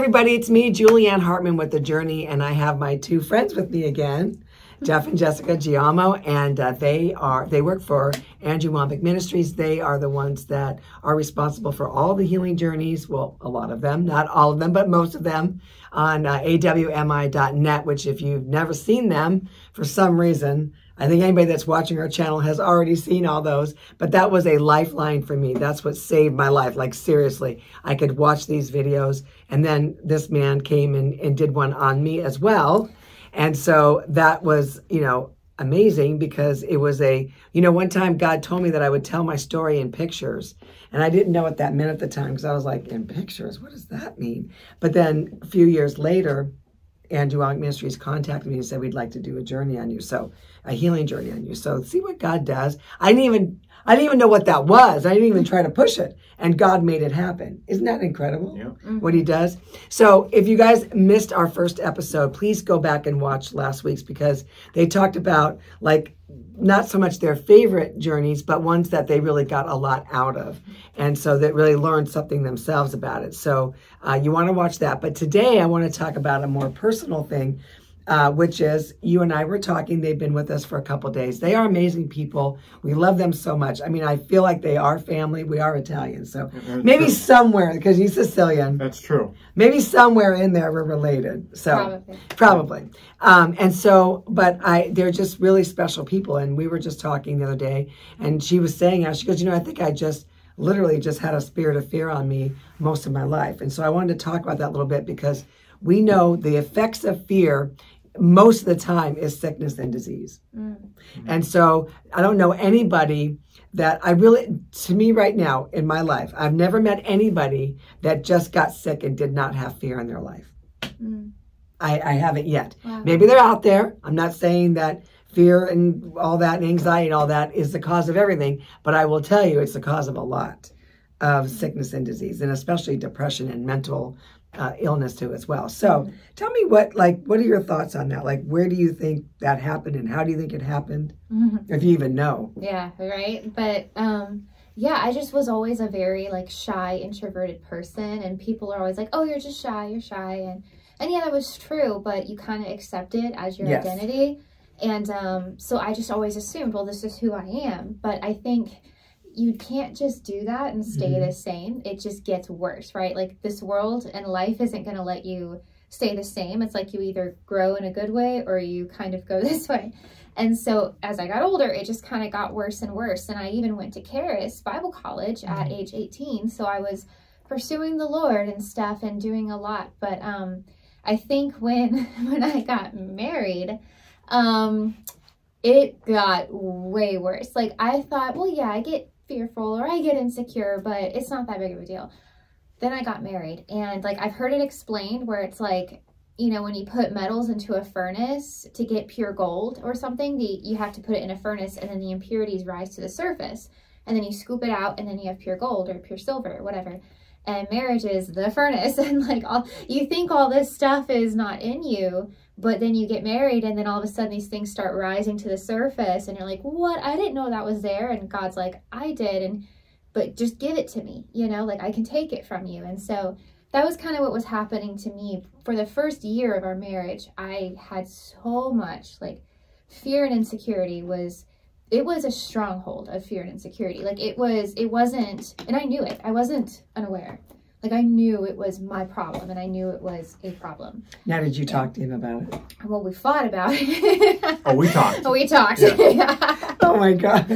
everybody, it's me, Julieann Hartman with The Journey, and I have my two friends with me again, Jeff and Jessica Giaimo, and they work for Wommack Ministries. They are the ones that are responsible for all the healing journeys, well, a lot of them, not all of them, but most of them, on awmi.net, which if you've never seen them, for some reason, I think anybody that's watching our channel has already seen all those, but that was a lifeline for me. That's what saved my life. Like, seriously, I could watch these videos, and then this man came and did one on me as well. And so that was, you know, amazing, because it was one time God told me that I would tell my story in pictures. And I didn't know what that meant at the time, because I was like, in pictures? What does that mean? But then a few years later, Wommack Ministries contacted me and said, we'd like to do a journey on you. So a healing journey on you. So see what God does. I didn't even know what that was. I didn't even try to push it. And God made it happen. Isn't that incredible? Yeah. What he does? So if you guys missed our first episode, please go back and watch last week's, because they talked about, like, not so much their favorite journeys, but ones that they really got a lot out of. And so they really learned something themselves about it. So you want to watch that. But today I want to talk about a more personal thing, which is, you and I were talking. They've been with us for a couple of days. They are amazing people. We love them so much. I mean, I feel like they are family. We are Italian. So maybe somewhere, because he's Sicilian. That's true. Maybe somewhere in there we're related. So probably. And so, but they're just really special people. And we were just talking the other day, and she was saying how, she goes, I think I literally just had a spirit of fear on me most of my life. And so I wanted to talk about that a little bit, because we know the effects of fear most of the time is sickness and disease. And so I don't know anybody that to me right now in my life, I've never met anybody that just got sick and did not have fear in their life. I haven't yet. Wow. Maybe they're out there. I'm not saying that fear and all that and anxiety and all that is the cause of everything, but I will tell you it's the cause of a lot of sickness and disease, and especially depression and mental illness too as well. So tell me what are your thoughts on that? Like, where do you think that happened, and how do you think it happened? If you even know. Yeah, right. But yeah, I just was always a very shy, introverted person, and people are always like, oh, you're just shy, you're shy. And yeah, that was true, but you kind of accept it as your identity. And so I just always assumed, well, this is who I am. But I think you can't just do that and stay the same. It just gets worse, right? Like, this world and life isn't going to let you stay the same. It's like you either grow in a good way or you kind of go this way. And so as I got older, it just kind of got worse and worse. And I even went to Charis Bible College at age 18. So I was pursuing the Lord and stuff and doing a lot. But I think when I got married, it got way worse. Like, I thought, well, yeah, I get fearful or I get insecure, but it's not that big of a deal. Then I got married, and I've heard it explained where it's like, when you put metals into a furnace to get pure gold or something, you have to put it in a furnace, and then the impurities rise to the surface, and then you scoop it out, and then you have pure gold or pure silver or whatever. And marriage is the furnace, and you think all this stuff is not in you, but then you get married, and then all of a sudden these things start rising to the surface, and you're like, what? I didn't know that was there. And God's like, I did. But just give it to me, I can take it from you. And so that was kind of what was happening to me. For the first year of our marriage, I had so much fear and insecurity. It was a stronghold of fear and insecurity. It wasn't, and I knew it. I wasn't unaware. I knew it was my problem, and I knew it was a problem. Now, did you talk to him about it? Well, we fought about it. Oh, we talked. We talked. Yeah. Oh my gosh.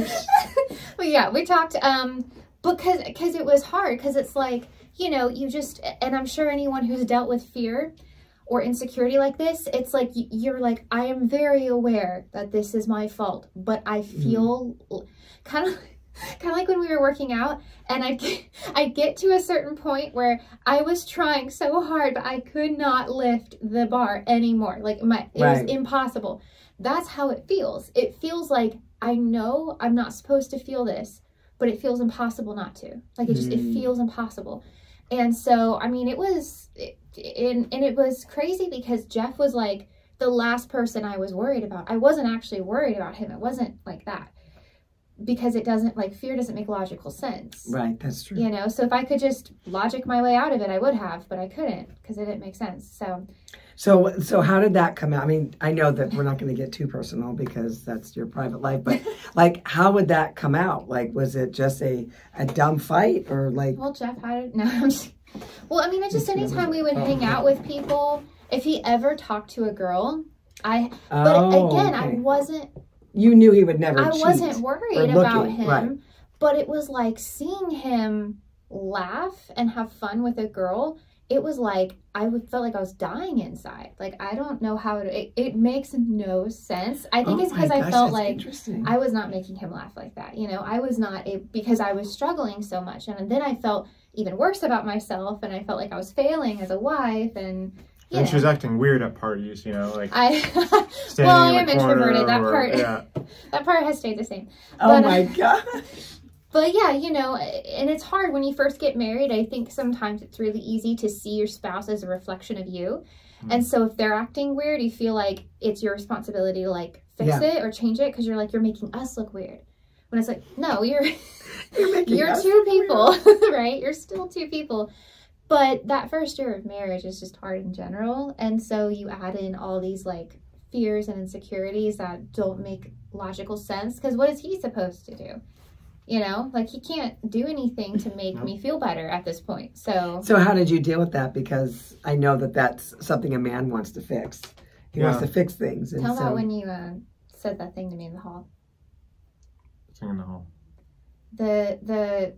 Well, yeah, we talked, because it was hard, because it's you just, and I'm sure anyone who's dealt with fear or insecurity like this, it's you're I am very aware that this is my fault, but I feel kind of like when we were working out, and I get to a certain point where I was trying so hard, but I could not lift the bar anymore. It was impossible. That's how it feels. It feels like, I know I'm not supposed to feel this, but it feels impossible not to. It feels impossible. And so, I mean, it was crazy, because Jeff was the last person I was worried about. I wasn't actually worried about him. It wasn't like that. because it doesn't, like, fear doesn't make logical sense. Right, that's true. You know, so if I could just logic my way out of it, I would have, but I couldn't because it didn't make sense. So how did that come out? I mean, I know that we're not going to get too personal because that's your private life, but like, how would that come out? Like, was it just a dumb fight or like? Well, Jeff had it. No, I'm just, well, I mean, it's just anytime we would hang out with people, if he ever talked to a girl, but again, I wasn't. You knew he would never cheat. I wasn't worried about him, right. But it was like seeing him laugh and have fun with a girl. It was like, felt like I was dying inside. Like, I don't know how it makes no sense. I think it's because I felt like I was not making him laugh like that. You know, I was not, because I was struggling so much. And then I felt even worse about myself. And I felt like I was failing as a wife. And she was acting weird at parties, you know, like well, I am introverted. That part has stayed the same. Oh my gosh. But yeah, you know, and it's hard when you first get married. I think sometimes it's really easy to see your spouse as a reflection of you. And so if they're acting weird, you feel like it's your responsibility to like fix it or change it because you're like, you're making us look weird. When it's like, no, you're two people, right? You're still two people. But that first year of marriage is just hard in general. And so you add in all these like fears and insecurities that don't make logical sense. Because what is he supposed to do? You know, like he can't do anything to make me feel better at this point. So how did you deal with that? Because I know that that's something a man wants to fix. He wants to fix things. And tell about when you said that thing to me in the hall. Thing in the hall. The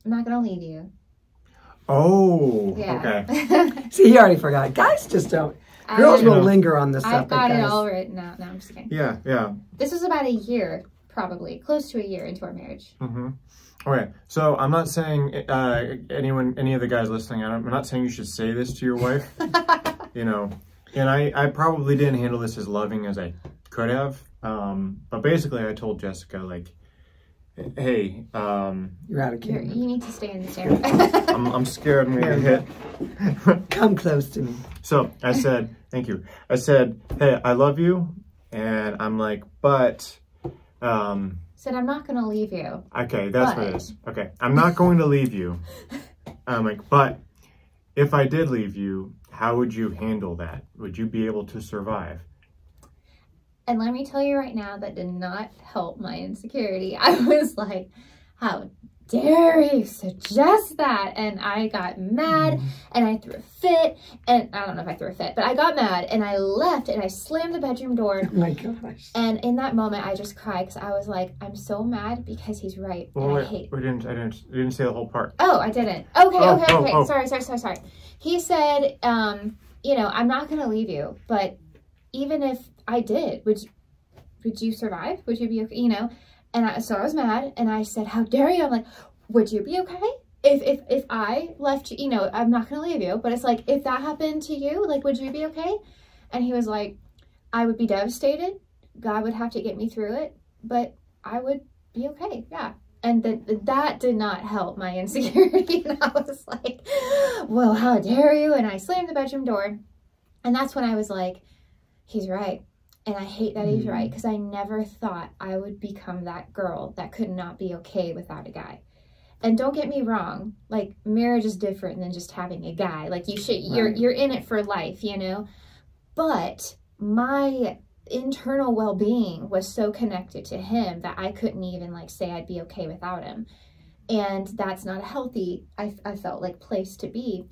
I'm not gonna leave you. Oh, yeah. Okay. See, he already forgot. Guys just don't. Girls will linger on this stuff. I've got it all written out. No, I'm just kidding. Yeah. This was about a year, probably close to a year into our marriage. Okay, so I'm not saying any of the guys listening, I'm not saying you should say this to your wife, you know, and I probably didn't handle this as loving as I could have, but basically I told Jessica, like, hey, you're out of camera. You need to stay in this area. I'm scared I'm gonna get hit. Come close to me. So I said, thank you. I said, hey, I love you, and I'm like, but said, I'm not going to leave you. Okay, that's what it is. Okay, I'm not going to leave you. I'm like, but if I did leave you, how would you handle that? Would you be able to survive? And let me tell you right now, that did not help my insecurity. I was like, how dare you suggest that? And I got mad and I threw a fit. And I don't know if I threw a fit, but I got mad and I left and I slammed the bedroom door. Oh my gosh. And in that moment, I just cried because I was like, I'm so mad because he's right. Well, and I didn't say the whole part. Oh, I didn't. Okay. Sorry. He said, you know, I'm not going to leave you, but even if I did, would you survive? Would you be okay? You know? And so I was mad and I said, how dare you? I'm like, would you be okay? If I left you, you know, I'm not going to leave you, but it's like, if that happened to you, like, would you be okay? And he was like, I would be devastated. God would have to get me through it, but I would be okay. Yeah. And that did not help my insecurity. And I was like, well, how dare you? And I slammed the bedroom door. And that's when I was like, he's right. And I hate that he's right, because I never thought I would become that girl that could not be okay without a guy. And don't get me wrong, like, marriage is different than just having a guy. Like, you're in it for life, you know? But my internal well-being was so connected to him that I couldn't even, like, say I'd be okay without him. And that's not a healthy, I felt like, place to be.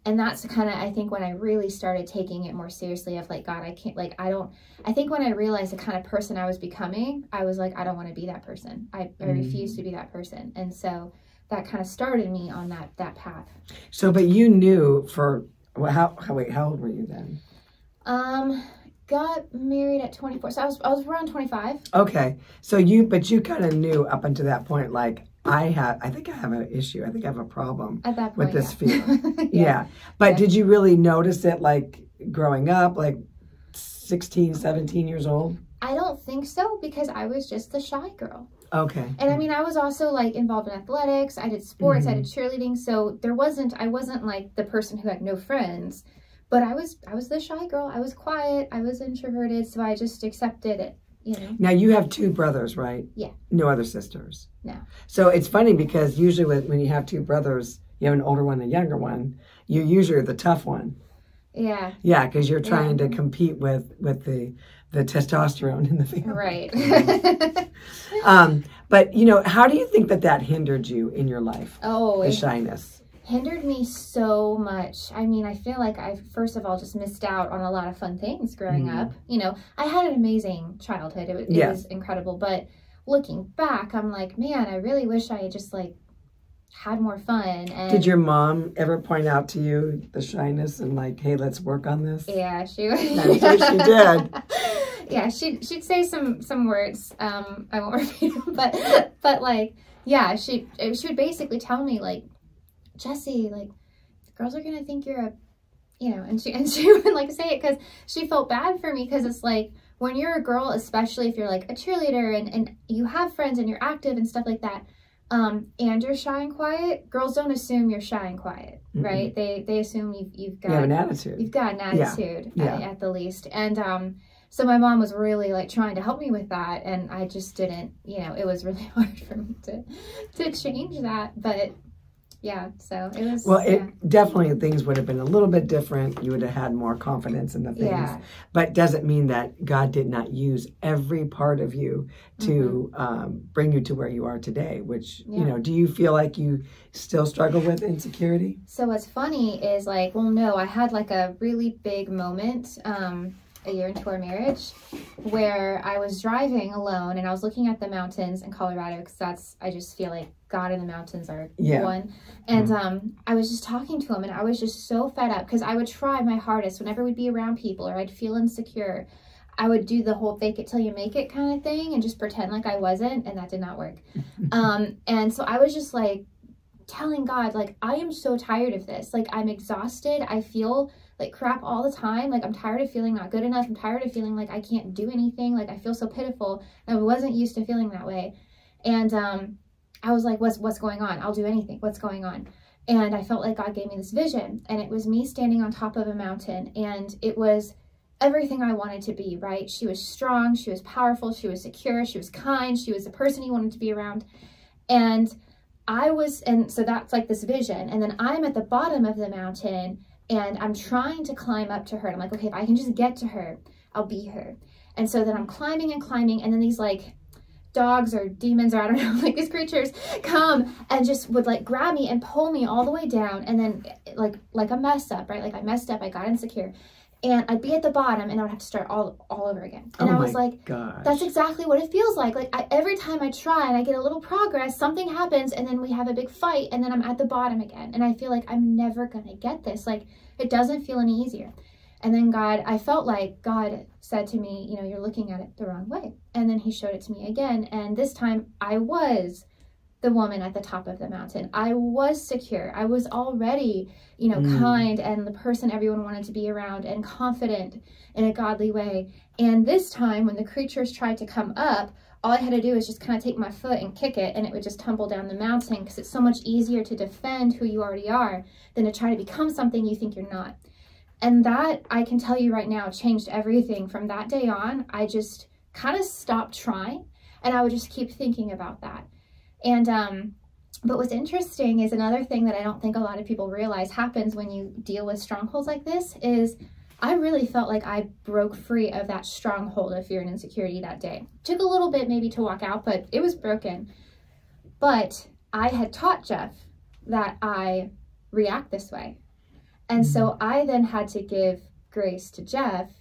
And that's kind of, I think, when I really started taking it more seriously of like, God, I can't, like, I think when I realized the kind of person I was becoming, I was like, I don't want to be that person. I refuse to be that person. And so that kind of started me on that path. So, but you knew how old were you then? Got married at 24. So I was around 25. Okay. So you kind of knew up until that point, like, I think I have an issue. I think I have a problem at that point, with this fear. Yeah. But did you really notice it, like, growing up, like 16, 17 years old? I don't think so, because I was just the shy girl. Okay. And I mean, I was also, like, involved in athletics. I did sports. I did cheerleading. So I wasn't like the person who had no friends, but I was the shy girl. I was quiet. I was introverted. So I just accepted it, you know. Now you have 2 brothers, right? Yeah. No other sisters? No. So it's funny because usually when you have 2 brothers, you have an older one and a younger one, you're usually the tough one. Yeah. Yeah, because you're trying to compete with the testosterone in the family. Right. But, you know, how do you think that hindered you in your life? Oh, the shyness. Hindered me so much. I mean, I feel like I, first of all, just missed out on a lot of fun things growing up. You know, I had an amazing childhood. It was incredible. But looking back, I'm like, man, I really wish I had just, like, had more fun. And did your mom ever point out to you the shyness and like, hey, let's work on this? Yeah, she would. I'm sure she did. Yeah, she'd say some words. I won't repeat them, but like, yeah, she would basically tell me, like, Jessie, like, girls are gonna think you're a, you know, and she would like say it because she felt bad for me, because it's like, when you're a girl, especially if you're like a cheerleader and you have friends and you're active and stuff like that, and you're shy and quiet, girls don't assume you're shy and quiet, right? They assume you've got an attitude. You've got an attitude at the least. And so my mom was really like trying to help me with that, and I just didn't, you know, it was really hard for me to change that. But yeah, so it was. Well, it definitely, things would have been a little bit different. You would have had more confidence in the things. Yeah. But doesn't mean that God did not use every part of you to bring you to where you are today, which, you know, do you feel like you still struggle with insecurity? So what's funny is, like, well, no, I had like a really big moment a year into our marriage where I was driving alone and I was looking at the mountains in Colorado, because I just feel like God and the mountains are one. And I was just talking to him, and I was just so fed up, because I would try my hardest whenever we'd be around people or I'd feel insecure. I would do the whole fake it till you make it kind of thing and just pretend like I wasn't, and that did not work. And so I was just like telling God, like, I am so tired of this. Like, I'm exhausted. I feel like crap all the time. Like, I'm tired of feeling not good enough. I'm tired of feeling like I can't do anything. Like, I feel so pitiful. And I wasn't used to feeling that way. And I was like, what's going on? I'll do anything. What's going on? And I felt like God gave me this vision, and it was me standing on top of a mountain, and it was everything I wanted to be, right? She was strong, she was powerful, she was secure, she was kind, she was the person you wanted to be around. And so that's like this vision. And then I'm at the bottom of the mountain, and I'm trying to climb up to her. I'm like, okay, if I can just get to her, I'll be her. And so then I'm climbing and climbing, and then these like dogs or demons, or I don't know, like these creatures come and just would like grab me and pull me all the way down. And then like a mess up, right? Like I messed up, I got insecure, and I'd be at the bottom, and I would have to start all over again. And I was like, gosh, that's exactly what it feels like. Like every time I try and I get a little progress, something happens, and then we have a big fight, and then I'm at the bottom again. And I feel like I'm never gonna get this. Like, it doesn't feel any easier. And then I felt like God said to me, you know, you're looking at it the wrong way. And then he showed it to me again. And this time I was the woman at the top of the mountain. I was secure. I was already, you know, kind and the person everyone wanted to be around, and confident in a godly way. And this time when the creatures tried to come up, all I had to do was just kind of take my foot and kick it, and it would just tumble down the mountain, because it's so much easier to defend who you already are than to try to become something you think you're not. And that, I can tell you right now, changed everything. From that day on, I just kind of stopped trying, and I would just keep thinking about that. And but what's interesting is, another thing that I don't think a lot of people realize happens when you deal with strongholds like this is, I really felt like I broke free of that stronghold of fear and insecurity that day. Took a little bit maybe to walk out, but it was broken. But I had taught Jeff that I react this way. And so I then had to give grace to Jeff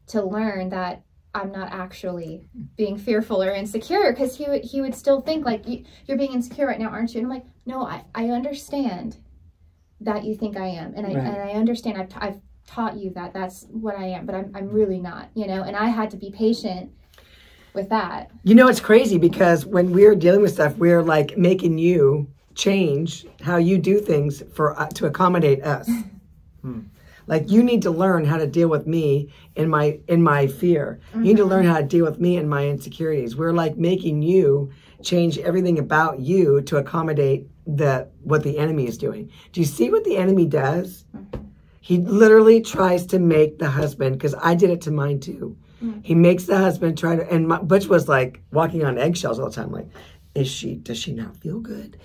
to learn that I'm not actually being fearful or insecure, because he would still think like, you're being insecure right now, aren't you? And I'm like, no, I understand that you think I am. And I understand I've taught you that that's what I am, but I'm really not, you know, and I had to be patient with that. You know, it's crazy, because when we're dealing with stuff, we're like making you change how you do things to accommodate us. Like, you need to learn how to deal with me in my fear. You need to learn how to deal with me in my insecurities. We're like making you change everything about you to accommodate what the enemy is doing. Do you see what the enemy does? He literally tries to make the husband, because I did it to mine too. He makes the husband try to, and Butch was like walking on eggshells all the time. Like, does she not feel good?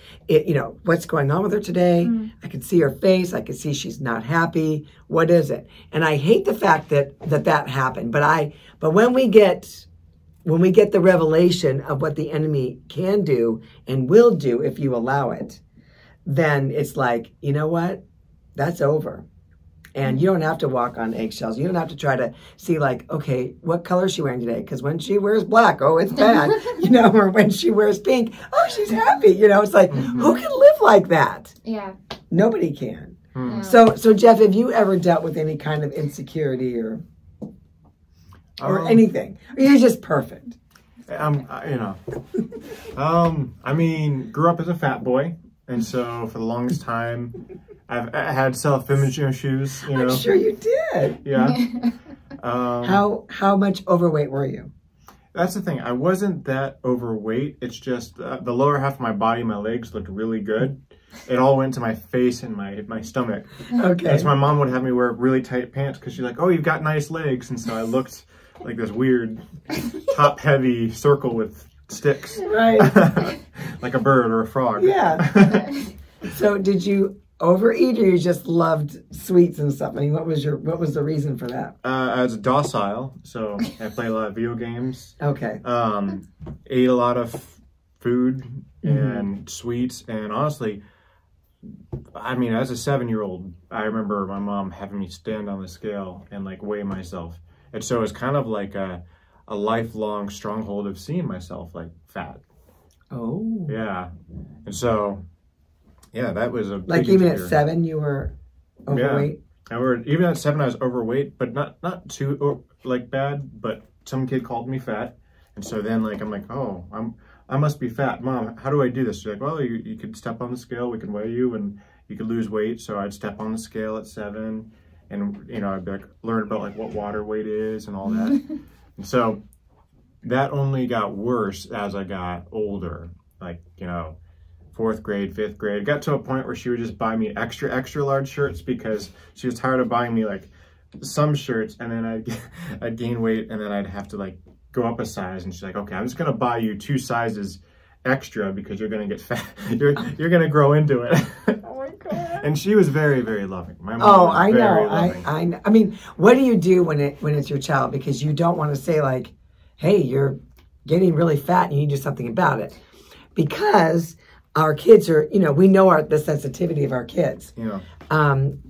What's going on with her today? I can see her face. I can see she's not happy. What is it? And I hate the fact that happened. But when we get the revelation of what the enemy can do and will do if you allow it, then it's like, you know what? That's over. And you don't have to walk on eggshells. You don't have to try to see like, okay, what color is she wearing today? Because when she wears black, oh, it's bad. Or when she wears pink, oh, she's happy. It's like, who can live like that? Yeah. Nobody can. No. So Jeff, have you ever dealt with any kind of insecurity or anything? Or you're just perfect? I mean, grew up as a fat boy. And so for the longest time, I had self-image issues, I'm sure you did. Yeah. How much overweight were you? That's the thing. I wasn't that overweight. It's just the lower half of my body, my legs looked really good. It all went to my face and my stomach. Okay. And so my mom would have me wear really tight pants because she's like, oh, you've got nice legs. And so I looked like this weird top-heavy circle with sticks. Right. Like a bird or a frog. Yeah. So did you overeat, or you just loved sweets and stuff? I mean, what was the reason for that? I was docile, so I played a lot of video games. Okay. Ate a lot of food and sweets, and honestly, I mean, as a 7-year-old, I remember my mom having me stand on the scale and like weigh myself, and so it's kind of like a lifelong stronghold of seeing myself like fat. Oh. Yeah, and so. Yeah, that was a like big even indicator. at 7 you were overweight. Yeah, even at 7 I was overweight, but not too like bad. But some kid called me fat, and so then like I'm like, oh, I must be fat, Mom. How do I do this? She's like, well, you could step on the scale. We can weigh you, and you could lose weight. So I'd step on the scale at 7, and I'd be like learn about like what water weight is and all that. And so that only got worse as I got older, like 4th grade, 5th grade. It got to a point where she would just buy me extra large shirts because she was tired of buying me like some shirts, and then I'd gain weight, and then I'd have to like go up a size, and she's like, okay, I'm just gonna buy you 2 sizes extra because you're gonna get fat. You're gonna grow into it. Oh my God. And she was very, very loving. My mom was I very know. loving. I know. I mean, what do you do when it's your child? Because you don't want to say like, hey, you're getting really fat and you need to do something about it. Because our kids are, we know the sensitivity of our kids. Yeah.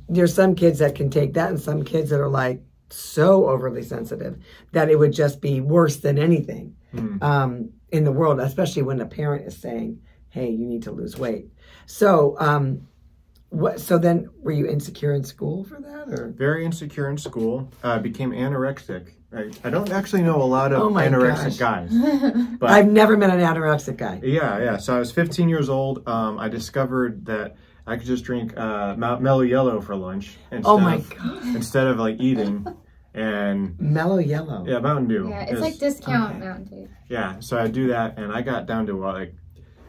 There's some kids that can take that, and some kids that are like so overly sensitive that it would just be worse than anything in the world, especially when a parent is saying, hey, you need to lose weight. So, so then were you insecure in school for that? Or? Very insecure in school. Became anorexic. I don't actually know a lot of anorexic guys. But I've never met an anorexic guy. Yeah. So I was 15 years old. I discovered that I could just drink Mellow Yellow for lunch instead of like eating. And Mellow Yellow. Yeah, Mountain Dew. Yeah, it's like discount Mountain Dew. Yeah, so I do that, and I got down to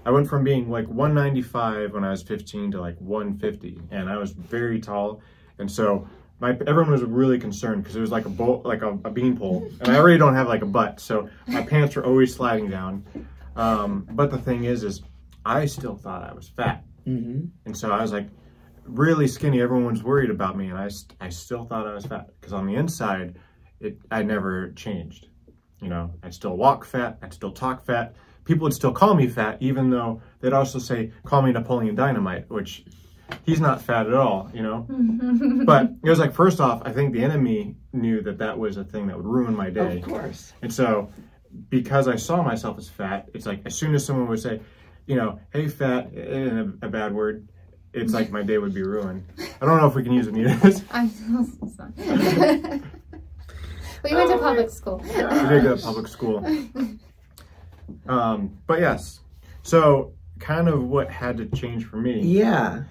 I went from being like 195 when I was 15 to like 150, and I was very tall, and so everyone was really concerned because it was like a beanpole, and I already don't have like a butt, so my pants were always sliding down. But the thing is I still thought I was fat, and so I was like really skinny. Everyone was worried about me, and I still thought I was fat because on the inside, I never changed. I'd still walk fat, I'd still talk fat. People would still call me fat, even though they'd also say, call me Napoleon Dynamite, which he's not fat at all, But it was like, first off, I think the enemy knew that was a thing that would ruin my day. Of course. And so, because I saw myself as fat, it's like, as soon as someone would say, hey, fat, in a bad word, it's like my day would be ruined. I don't know if we can use it either. We went to public school. We did go to public school. But yes, so kind of what had to change for me. Yeah.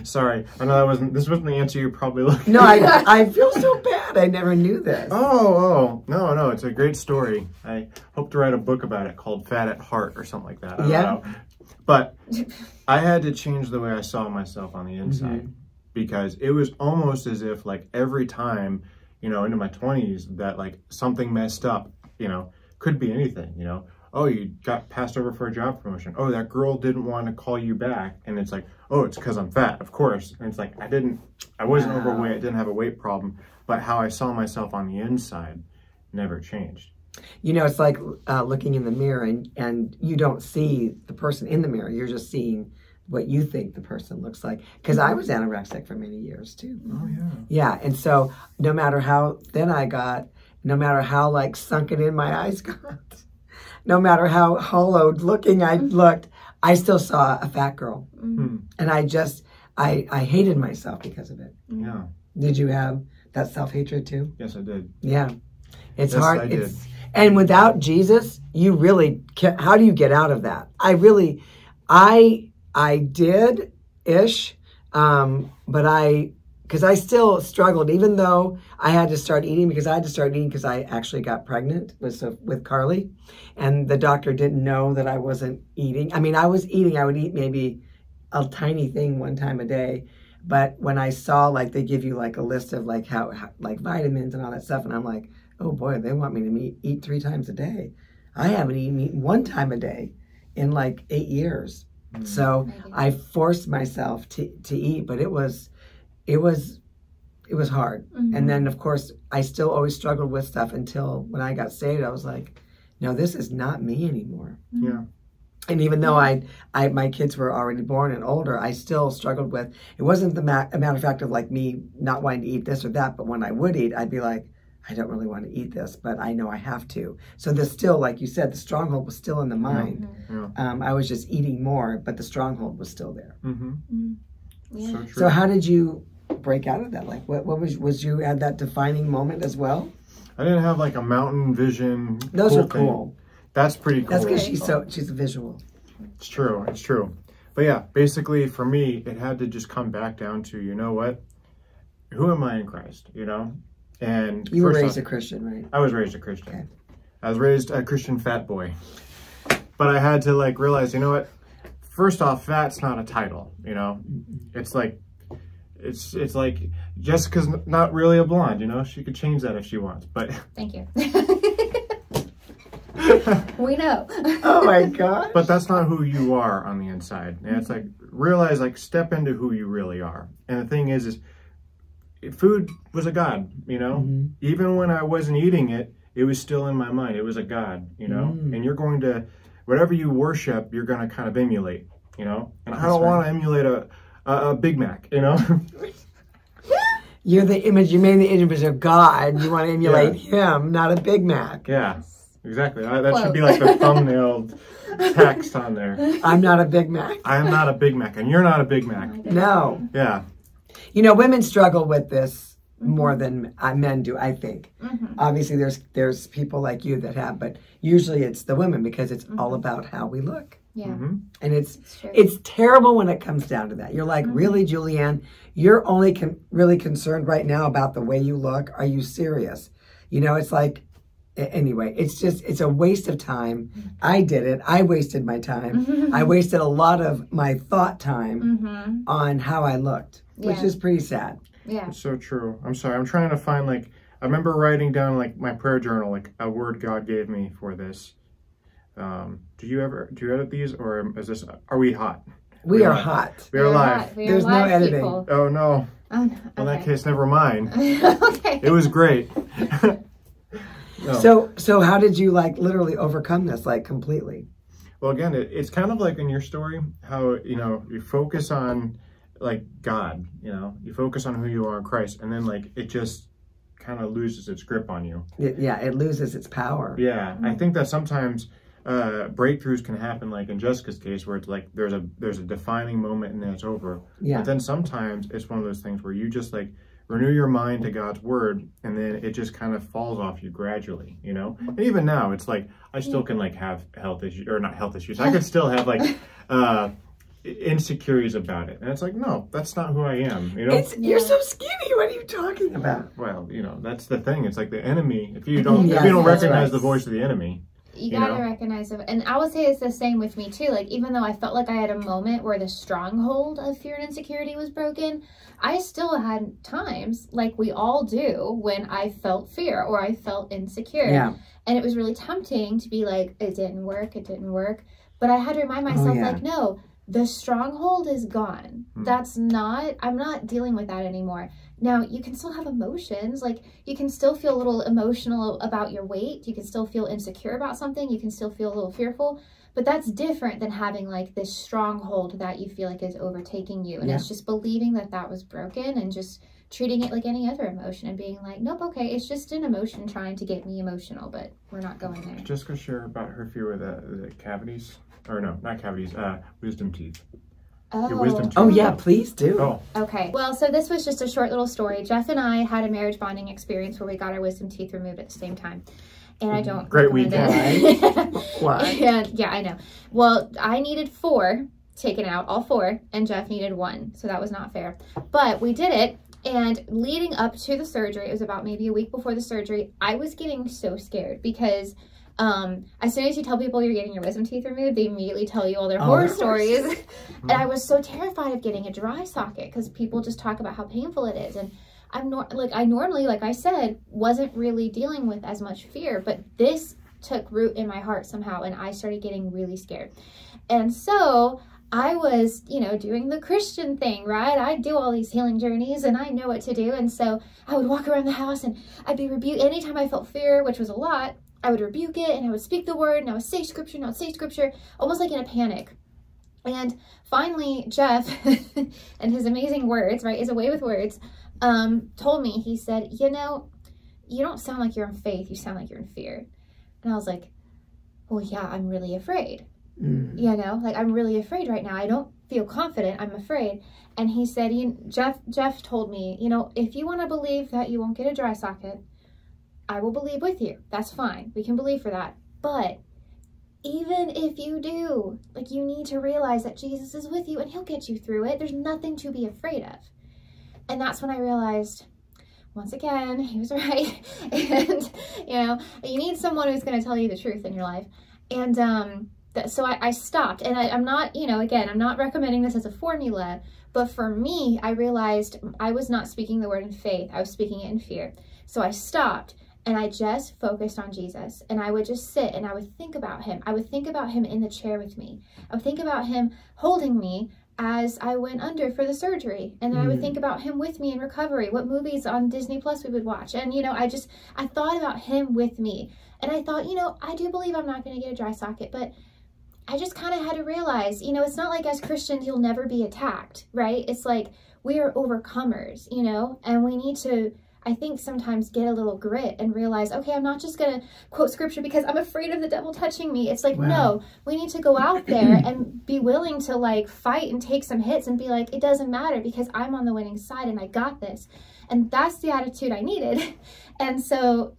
Sorry, I know this wasn't the answer you're probably looking for. No, I feel so bad. I never knew this. Oh, no, it's a great story. I hope to write a book about it called Fat at Heart or something like that. I don't know. But I had to change the way I saw myself on the inside because it was almost as if like every time you know, into my 20s that like something messed up, you know, could be anything, you know. Oh, you got passed over for a job promotion. Oh, that girl didn't want to call you back. And it's like, oh, it's because I'm fat, of course. And it's like, I wasn't overweight, I didn't have a weight problem, but how I saw myself on the inside never changed. You know, it's like looking in the mirror and you don't see the person in the mirror. You're just seeing what you think the person looks like. Because I was anorexic for many years too. Oh, yeah. Yeah, and so no matter how thin I got, no matter how like sunken in my eyes got, no matter how hollowed looking I looked, I still saw a fat girl. Mm-hmm. And I hated myself because of it. Yeah. Did you have that self-hatred too? Yes, I did. Yeah. It's yes, hard. I did. And without Jesus, you really can't, how do you get out of that? I did-ish, but because I still struggled, even though I had to start eating, because I actually got pregnant with Carly, and the doctor didn't know that I wasn't eating. I mean, I was eating, I would eat maybe a tiny thing one time a day, but when I saw, like, they give you like a list of like how like vitamins and all that stuff, and I'm like, oh boy, they want me to eat 3 times a day. I haven't eaten 1 time a day in like 8 years. Mm-hmm. So I forced myself to eat, but it was hard. Mm-hmm. And then of course I still always struggled with stuff until when I got saved, I was like, no, this is not me anymore. Mm-hmm. Yeah. And even though my kids were already born and older, I still struggled with, it wasn't a matter of fact of like me not wanting to eat this or that, but when I would eat, I'd be like, I don't really want to eat this, but I know I have to. So there's still, like you said, the stronghold was still in the mind. Mm-hmm. I was just eating more, but the stronghold was still there. Mm-hmm. Mm-hmm. Yeah. So how did you break out of that? Like, what was you at that defining moment as well? I didn't have like a mountain vision. Those are cool. That's pretty cool. That's because she's a visual. It's true. It's true. But yeah, basically for me, it had to just come back down to, you know what? Who am I in Christ? You know? And you were raised a Christian, right? I was raised a Christian. Okay. I was raised a Christian fat boy. But I had to like realize, you know what? First off, fat's not a title, you know? It's like Jessica's not really a blonde, you know? She could change that if she wants, but... Thank you. We know. Oh my God. But that's not who you are on the inside. And it's like, realize, like, step into who you really are. And the thing is food was a god, you know? Mm-hmm. Even when I wasn't eating it, it was still in my mind. It was a god, you know? Mm. And you're going to, whatever you worship, you're going to kind of emulate, you know? And I don't want to emulate a Big Mac, you know? You're the image, you made the image of God. You want to emulate him, not a Big Mac. Yeah, exactly. That should be like the thumbnail text on there. I'm not a Big Mac. I am not a Big Mac, and you're not a Big Mac. No. Yeah. You know, women struggle with this more than men do, I think. Mm-hmm. Obviously, there's people like you that have, but usually it's the women because it's all about how we look. Yeah. Mm-hmm. And it's terrible when it comes down to that. You're like, really, Julieann, you're only really concerned right now about the way you look. Are you serious? You know, it's like, anyway, it's a waste of time. I did it. I wasted my time. Mm-hmm. I wasted a lot of my thought time on how I looked, which is pretty sad. Yeah. It's so true. I'm sorry. I'm trying to find, like, I remember writing down, like, my prayer journal, like, a word God gave me for this. Do you edit these, or are we hot? We are hot. We are live. There's no editing. People. Oh, no. Oh, no. Well, in that case, never mind. Okay. It was great. No. So how did you, like, literally overcome this, like, completely? Well, again, it's kind of like in your story, how, you know, you focus on, like, God, you know, you focus on who you are in Christ, and then, like, it just kind of loses its grip on you. It loses its power. Yeah, I think that sometimes breakthroughs can happen, like in Jessica's case, where it's like there's a defining moment and then it's over. Yeah. But then sometimes it's one of those things where you just like renew your mind to God's word, and then it just kind of falls off you gradually, you know? And even now, it's like, I still can like have health issues, or not health issues, I could still have like insecurities about it. And it's like, no, that's not who I am, you know? You're so skinny, what are you talking about? Well, you know, that's the thing. It's like the enemy, if you don't recognize the voice of the enemy, You gotta recognize it. And I would say it's the same with me too. Like, even though I felt like I had a moment where the stronghold of fear and insecurity was broken, I still had times, like we all do, when I felt fear or I felt insecure. Yeah. And it was really tempting to be like, it didn't work. But I had to remind myself, like, no, the stronghold is gone. I'm not dealing with that anymore. Now, you can still have emotions. Like, you can still feel a little emotional about your weight. You can still feel insecure about something. You can still feel a little fearful. But that's different than having, like, this stronghold that you feel like is overtaking you. And it's just believing that that was broken and just treating it like any other emotion and being like, nope, okay, it's just an emotion trying to get me emotional, but we're not going there. Jessica share about her fear with the cavities. Or no, not cavities, wisdom teeth. Your wisdom teeth. Oh, yeah, please do. Oh. Okay. Well, so this was just a short little story. Jeff and I had a marriage bonding experience where we got our wisdom teeth removed at the same time. And I don't Great weekend. Why? And, yeah, I know. Well, I needed 4 taken out, all 4, and Jeff needed 1. So that was not fair. But we did it. And leading up to the surgery, it was about maybe a week before the surgery, I was getting so scared because as soon as you tell people you're getting your wisdom teeth removed, they immediately tell you all their horror stories. And I was so terrified of getting a dry socket because people just talk about how painful it is. And I normally, like I said, wasn't really dealing with as much fear, but this took root in my heart somehow, and I started getting really scared. And so I was, doing the Christian thing, right? I do all these healing journeys and I know what to do. And so I would walk around the house and I'd be rebuked. Anytime I felt fear, which was a lot, I would rebuke it and I would speak the word and I would say scripture and I would say scripture, almost like in a panic. And finally, Jeff and his amazing words, right, is a way with words, told me, he said, you don't sound like you're in faith, you sound like you're in fear. And I was like, well, yeah, I'm really afraid. I'm really afraid right now. I don't feel confident. I'm afraid. And he said, Jeff told me, if you want to believe that you won't get a dry socket, I will believe with you. That's fine. We can believe for that. But even if you do, you need to realize that Jesus is with you and he'll get you through it. There's nothing to be afraid of. And that's when I realized, once again, he was right. And, you need someone who's going to tell you the truth in your life. And, so I stopped, and I'm not, again, I'm not recommending this as a formula, but for me, I realized I was not speaking the word in faith. I was speaking it in fear. So I stopped, and I just focused on Jesus, and I would just sit, and I would think about him. I would think about him in the chair with me. I would think about him holding me as I went under for the surgery, and then I would think about him with me in recovery, what movies on Disney Plus we would watch, and, I thought about him with me, and I thought, I do believe I'm not going to get a dry socket, but I just kind of had to realize, it's not like as Christians, you'll never be attacked, right? It's like we are overcomers, and we need to, I think, sometimes get a little grit and realize, okay, I'm not just going to quote scripture because I'm afraid of the devil touching me. It's like, no, we need to go out there and be willing to fight and take some hits and be like, it doesn't matter because I'm on the winning side and I got this. And that's the attitude I needed. And so,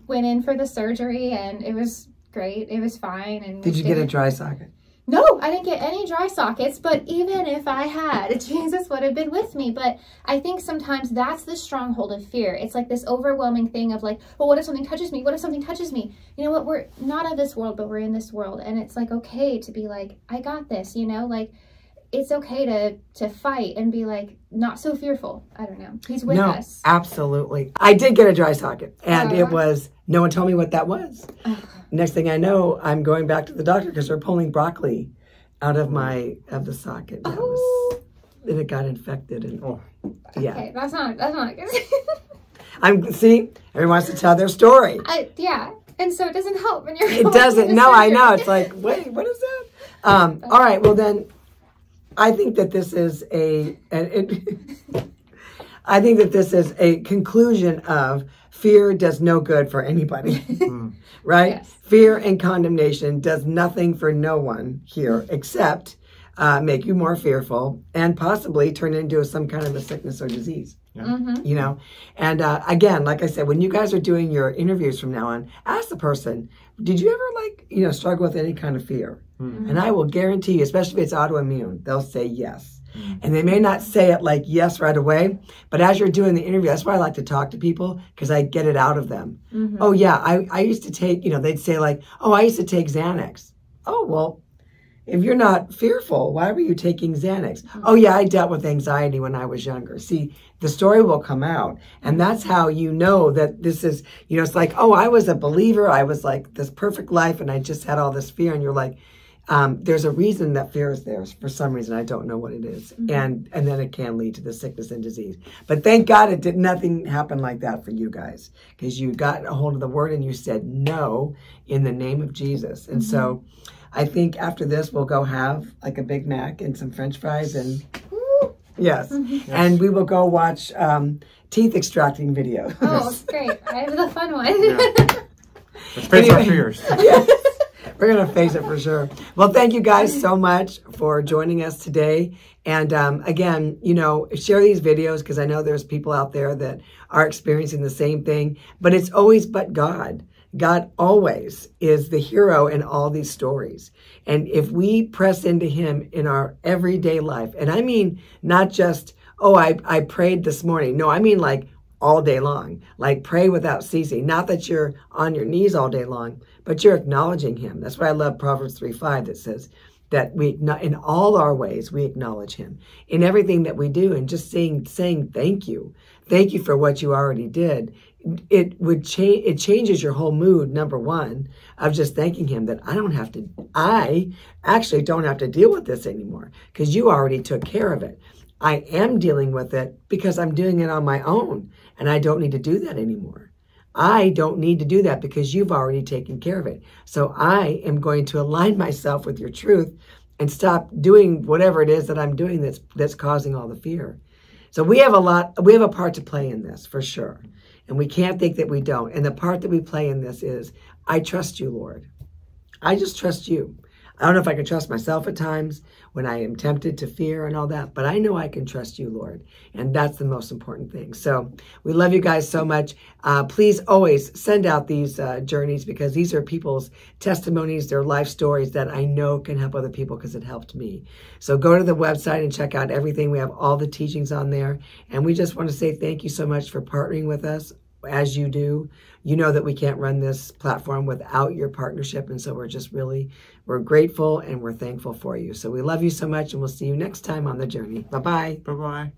went in for the surgery and it was great. It was fine. And did you get a dry socket? No, I didn't get any dry sockets, but even if I had, Jesus would have been with me. But I think sometimes that's the stronghold of fear. It's like this overwhelming thing of well, what if something touches me? What if something touches me? You know what? We're not of this world, but we're in this world. And it's okay to be I got this, it's okay to fight and be not so fearful. I don't know. He's with us. Absolutely. I did get a dry socket, and it was, no one told me what that was. Next thing I know, I'm going back to the doctor because they're pulling broccoli out of the socket. And it got infected. And okay, that's not good. Everyone wants to tell their story. Yeah, and so it doesn't help when you're. It doesn't. No, I know. It's like, wait, what is that? All right. Well, then, I think that this is a conclusion of fear does no good for anybody, right? Yes. Fear and condemnation does nothing for no one here except make you more fearful and possibly turn into some kind of a sickness or disease. Yeah. And again, like I said, when you guys are doing your interviews from now on, ask the person, did you ever struggle with any kind of fear? And I will guarantee you, especially if it's autoimmune, they'll say yes. And they may not say it like yes right away, but as you're doing the interview, that's why I like to talk to people, because I get it out of them. Oh yeah, I used to take, they'd say like, oh, I used to take Xanax. Oh, well, if you're not fearful, why were you taking Xanax? Oh yeah, I dealt with anxiety when I was younger. See, the story will come out. And that's how you know that this is, it's like, oh, I was a believer. I was like this perfect life and I just had all this fear. And you're like, there's a reason that fear is there for some reason. I don't know what it is. And then it can lead to the sickness and disease. But thank God nothing happened like that for you guys, because you got a hold of the word and you said no in the name of Jesus. And so I think after this, we'll go have like a Big Mac and some French fries and yes. And we will go watch teeth extracting videos. Oh, great. I have the fun one. Let's face our fears. Yes. We're going to face it for sure. Well, thank you guys so much for joining us today. And again, share these videos, because I know there's people out there that are experiencing the same thing, but it's always but God. God always is the hero in all these stories. And if we press into him in our everyday life, and I mean not just, oh, I prayed this morning. No, I mean like all day long. Like pray without ceasing. Not that you're on your knees all day long, but you're acknowledging him. That's why I love Proverbs 3:5 that says that in all our ways we acknowledge him in everything that we do, and just saying thank you. Thank you for what you already did. It changes your whole mood, number one, of just thanking him that I actually don't have to deal with this anymore, because you already took care of it. I am dealing with it because I'm doing it on my own, and I don't need to do that anymore. I don't need to do that because you've already taken care of it. So I am going to align myself with your truth and stop doing whatever it is that I'm doing that's causing all the fear. So we have a part to play in this for sure. And we can't think that we don't. And the part that we play in this is, I trust you, Lord. I just trust you. I don't know if I can trust myself at times when I am tempted to fear and all that, but I know I can trust you, Lord. And that's the most important thing. So we love you guys so much. Please always send out these journeys, because these are people's testimonies, their life stories that I know can help other people, because it helped me. So go to the website and check out everything. We have all the teachings on there. And we just want to say thank you so much for partnering with us as you do. You know that we can't run this platform without your partnership. And so we're grateful and we're thankful for you. So we love you so much, and we'll see you next time on the journey. Bye-bye. Bye-bye.